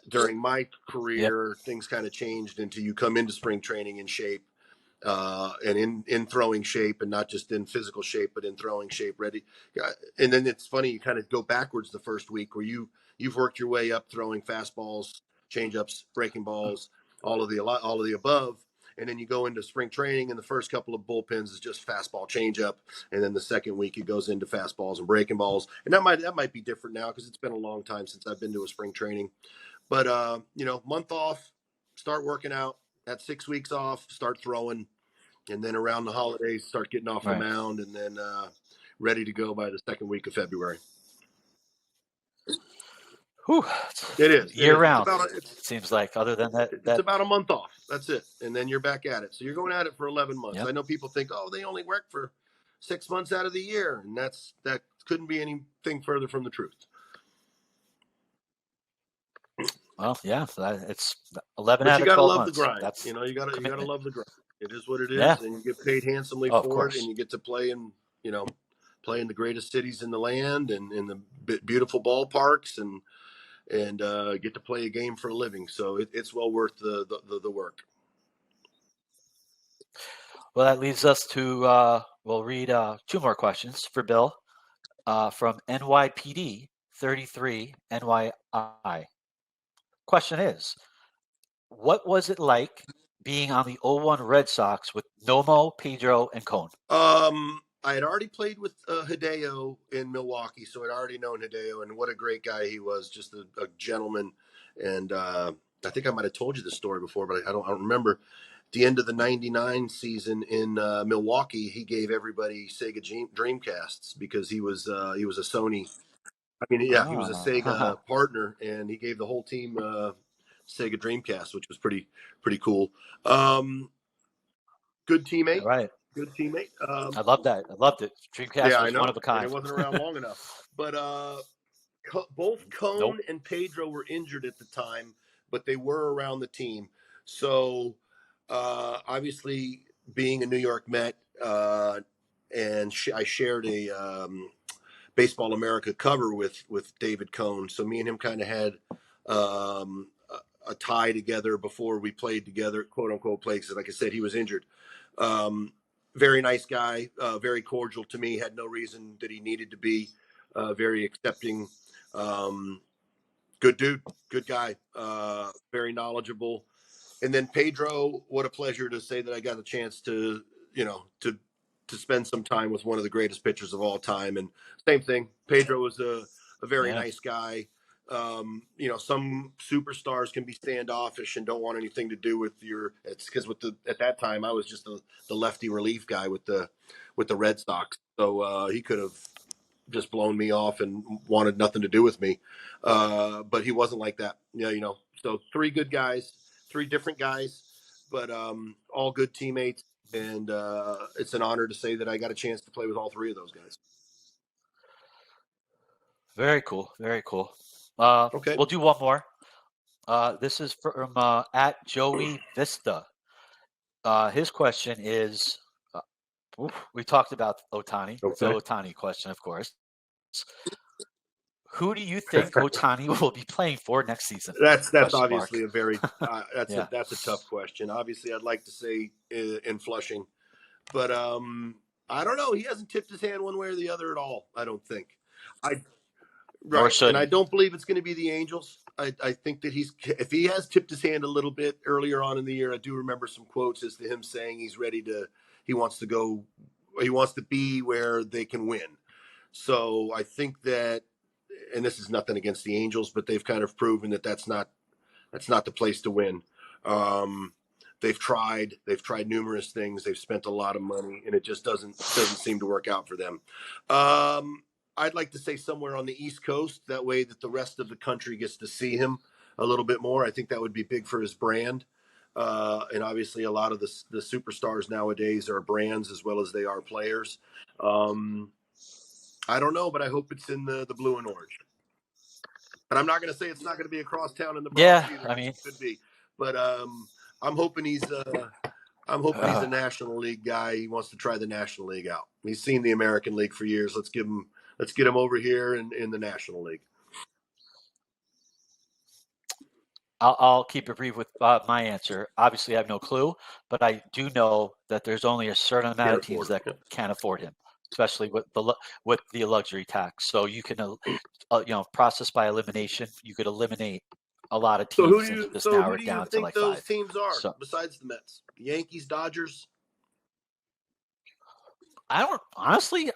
during my career, things kind of changed into, you come into spring training in shape. And in throwing shape, and not just in physical shape, but in throwing shape, ready. And then it's funny, you kind of go backwards the first week, where you've worked your way up throwing fastballs, changeups, breaking balls, all of the above, and then you go into spring training, and the first couple of bullpens is just fastball, changeup, and then the second week it goes into fastballs and breaking balls, and that might be different now because it's been a long time since I've been to a spring training, but month off, start working out. At 6 weeks off, start throwing, and then around the holidays, start getting off the mound, and then ready to go by the second week of February. Whew. It is year round. It seems like, other than that, it's about a month off. That's it, and then you're back at it. So you're going at it for 11 months. Yep. I know people think, oh, they only work for 6 months out of the year, and that couldn't be anything further from the truth. Well, yeah, it's 11 But out you of got to 12 love months. the grind. That's you got to commitment. love the grind. It is what it is, Yeah. and you get paid handsomely Of for course. it, and you get to play in the greatest cities in the land, and in the beautiful ballparks, and get to play a game for a living. So it's well worth the work. Well, that leads us to, we'll read 2 more questions for Bill from NYPD 33 NYI. Question is, what was it like being on the 01 Red Sox with Nomo, Pedro, and Cone? I had already played with Hideo in Milwaukee, so I'd already known Hideo, and what a great guy he was, just a gentleman. And I think I might have told you this story before, but I don't remember. At the end of the '99 season in Milwaukee, he gave everybody Sega Dreamcasts because he was a Sony. He was a Sega partner, and he gave the whole team Sega Dreamcast, which was pretty cool. Good teammate. Right. Good teammate. I love that. I loved it. Dreamcast was one of a kind. And it wasn't around long enough. But both Cone and Pedro were injured at the time, but they were around the team. So obviously, being a New York Met, and I shared a Baseball America cover with David Cone. So me and him kind of had a tie together before we played together, quote unquote, play. Because like I said, he was injured. Very nice guy, very cordial to me, had no reason that he needed to be, very accepting, good dude, good guy, very knowledgeable. And then Pedro, what a pleasure to say that I got a chance to spend some time with one of the greatest pitchers of all time. And same thing, Pedro was a very nice guy. Some superstars can be standoffish and don't want anything to do with it's because at that time I was just the lefty relief guy with the Red Sox. So he could have just blown me off and wanted nothing to do with me. But he wasn't like that. So 3 good guys, 3 different guys, but all good teammates. And it's an honor to say that I got a chance to play with all 3 of those guys. Very cool. Very cool. Okay. We'll do one more. This is from at Joey Vista. His question is, we talked about Ohtani. Okay. It's the Ohtani question, of course. Who do you think Ohtani will be playing for next season? That's Question obviously mark. a very Yeah. that's a tough question. Obviously, I'd like to say in Flushing, but I don't know. He hasn't tipped his hand one way or the other at all. I don't think. Nor Right, should and I he. don't believe it's going to be the Angels. I think that if he has tipped his hand a little bit earlier on in the year, I do remember some quotes as to him saying he wants to be where they can win. So I think that, and this is nothing against the Angels, but they've kind of proven that that's not the place to win. They've tried numerous things. They've spent a lot of money, and it just doesn't seem to work out for them. I'd like to say somewhere on the East Coast. That way that the rest of the country gets to see him a little bit more. I think that would be big for his brand. And obviously a lot of the superstars nowadays are brands as well as they are players. I don't know, but I hope it's in the blue and orange. But I'm not going to say it's not going to be across town in the Bronx either. I mean, It could be. But I'm hoping he's a National League guy. He wants to try the National League out. He's seen the American League for years. Let's get him over here in the National League. I'll keep it brief with my answer. Obviously, I have no clue, but I do know that there's only a certain amount of teams that can't afford him, especially with the luxury tax. So you can, process by elimination. You could eliminate a lot of teams. So who do you think those 5. teams are besides the Mets? Yankees, Dodgers? I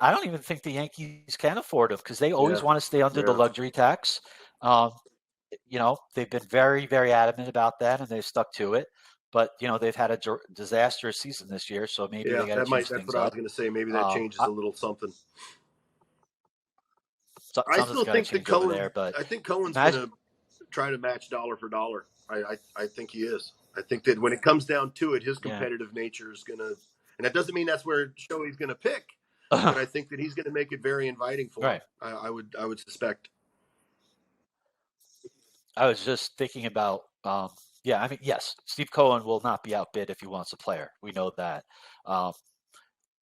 don't even think the Yankees can afford him because they always want to stay under the luxury tax. They've been very, very adamant about that, and they've stuck to it. But they've had a disastrous season this year, so maybe they got to change things up. That's what I was going to say. Maybe that changes a little something. I still think that Cohen. I think Cohen's going to try to match dollar for dollar. I think he is. I think that when it comes down to it, his competitive nature is going to, and that doesn't mean that's where Shohei's going to pick, but I think that he's going to make it very inviting for him. I would suspect. I was just thinking about, yes, Steve Cohen will not be outbid if he wants a player. We know that.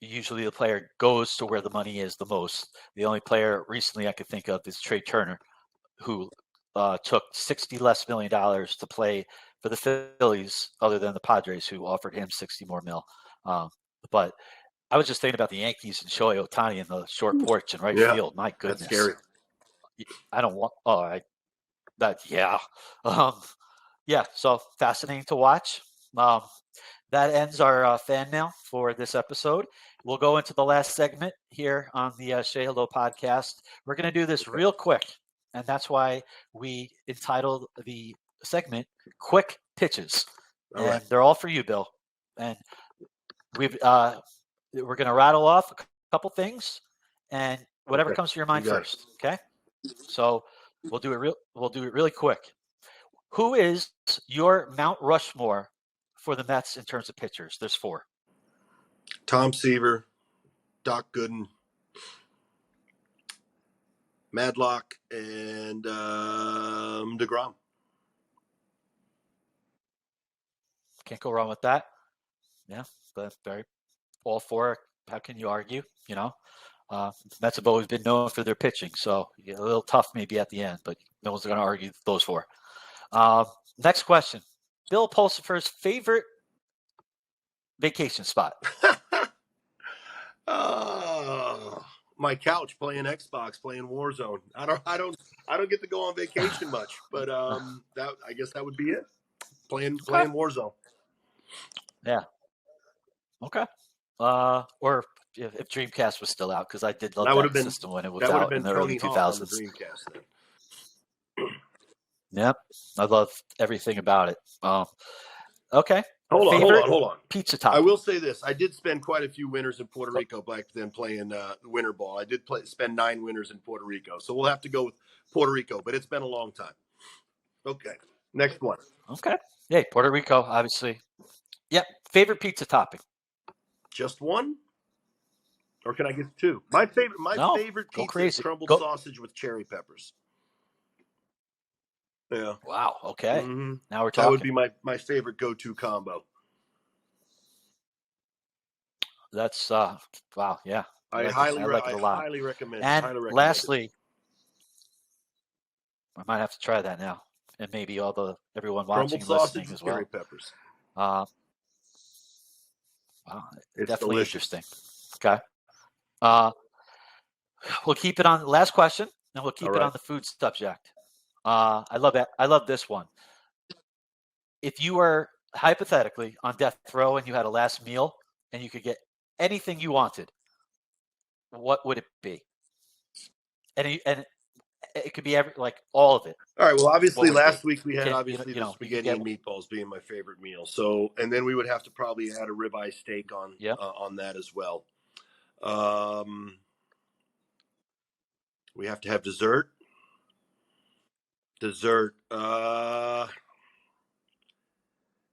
Usually the player goes to where the money is the most. The only player recently I could think of is Trey Turner, who took $60 less million to play for the Phillies, other than the Padres, who offered him $60 more mil. But I was just thinking about the Yankees and Shohei Ohtani in the short porch in right field. My goodness, that's scary. I don't want. So fascinating to watch. That ends our fan mail for this episode. We'll go into the last segment here on the Say Hello podcast. We're going to do this real quick, and that's why we entitled the segment Quick Pitches. And they're all for you, Bill. And we're going to rattle off a couple things, and whatever comes to your mind first. Okay? So we'll do it really quick. Who is your Mount Rushmore for the Mets in terms of pitchers? There's 4. Tom Seaver, Doc Gooden, Madlock, and DeGrom. Can't go wrong with that. Yeah, that's very all 4. How can you argue? Mets have always been known for their pitching, so a little tough maybe at the end, but no one's going to argue those 4. Next question. Bill Pulsifer's favorite vacation spot. My couch playing Xbox, playing Warzone. I don't get to go on vacation much, but I guess that would be it. Playing Warzone. Yeah. Okay. Or if Dreamcast was still out, because I did love that system when it was out in the early 2000s. The Dreamcast then. Yep, I love everything about it. Okay. Hold on. Pizza top. I will say this: I did spend quite a few winters in Puerto Rico back then playing winter ball. I did spend 9 winters in Puerto Rico, so we'll have to go with Puerto Rico. But it's been a long time. Okay, next one. Okay. Yeah, Puerto Rico, obviously. Yep. Favorite pizza topping? Just one, or can I get 2? My favorite pizza is crumbled sausage with cherry peppers. Yeah. Wow. Okay. Mm-hmm. Now we're talking. That would be my favorite go-to combo. That's wow. Yeah. I highly like it a lot. highly recommend. And highly recommend lastly, I might have to try that now, and maybe everyone watching Crumbled and sausage listening with as well. cherry peppers. Wow, It's definitely delicious. interesting. Okay. We'll keep it on last question, and we'll keep All it right. on the food subject. I love that. I love this one. If you were hypothetically on death row and you had a last meal and you could get anything you wanted, what would it be? And it could be all of it. All right. Well, obviously, would it last be? week we You had can't- obviously you the know, you could spaghetti get- and meatballs being my favorite meal. So, and then we would have to probably add a ribeye steak on Yep. On that as well. We have to have dessert.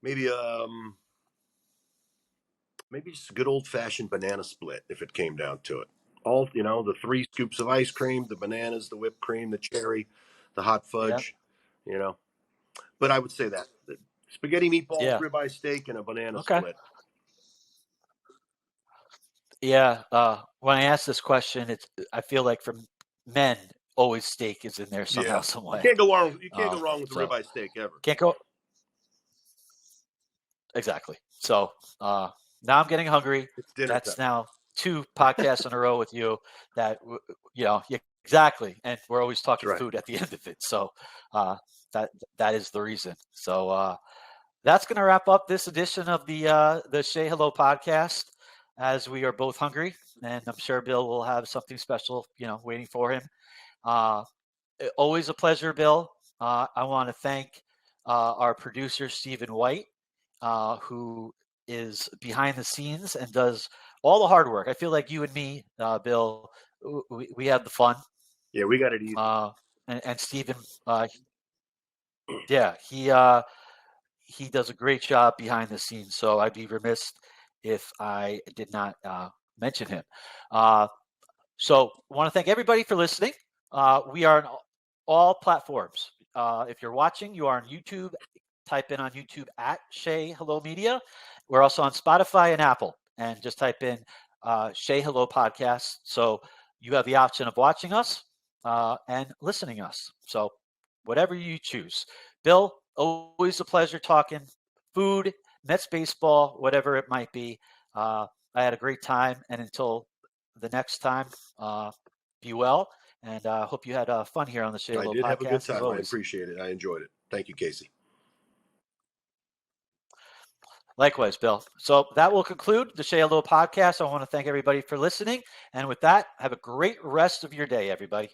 Maybe maybe just a good old fashioned banana split if it came down to it. All the 3 scoops of ice cream, the bananas, the whipped cream, the cherry, the hot fudge. But I would say that spaghetti, meatballs, Yeah. ribeye steak, and a banana Okay. split. Yeah. When I ask this question, I feel like for men, always steak is in there somehow, some way. You can't go wrong. You can't go wrong with ribeye steak ever. Can't go. Exactly. So now I'm getting hungry. It's dinner That's time. now 2 podcasts in a row with you. Exactly. And we're always talking That's right. food at the end of it. So that is the reason. So that's going to wrap up this edition of the Say Hello podcast. As we are both hungry, and I'm sure Bill will have something special, waiting for him. Always a pleasure, Bill. I want to thank our producer, Stephen White, who is behind the scenes and does all the hard work. I feel like you and me, Bill, we have the fun. Yeah, we got it easy. And Stephen, he does a great job behind the scenes. So I'd be remiss if I did not mention him. So I want to thank everybody for listening. We are on all platforms. If you're watching, you are on YouTube. Type in on YouTube at Say Hello Media. We're also on Spotify and Apple. And just type in Say Hello Podcast. So you have the option of watching us and listening us. So whatever you choose. Bill, always a pleasure talking food, Mets baseball, whatever it might be. I had a great time. And until the next time, be well. And I hope you had fun here on the Say Hello I did podcast. have a good time. I appreciate it. I enjoyed it. Thank you, Casey. Likewise, Bill. So that will conclude the Say Hello podcast. I want to thank everybody for listening. And with that, have a great rest of your day, everybody.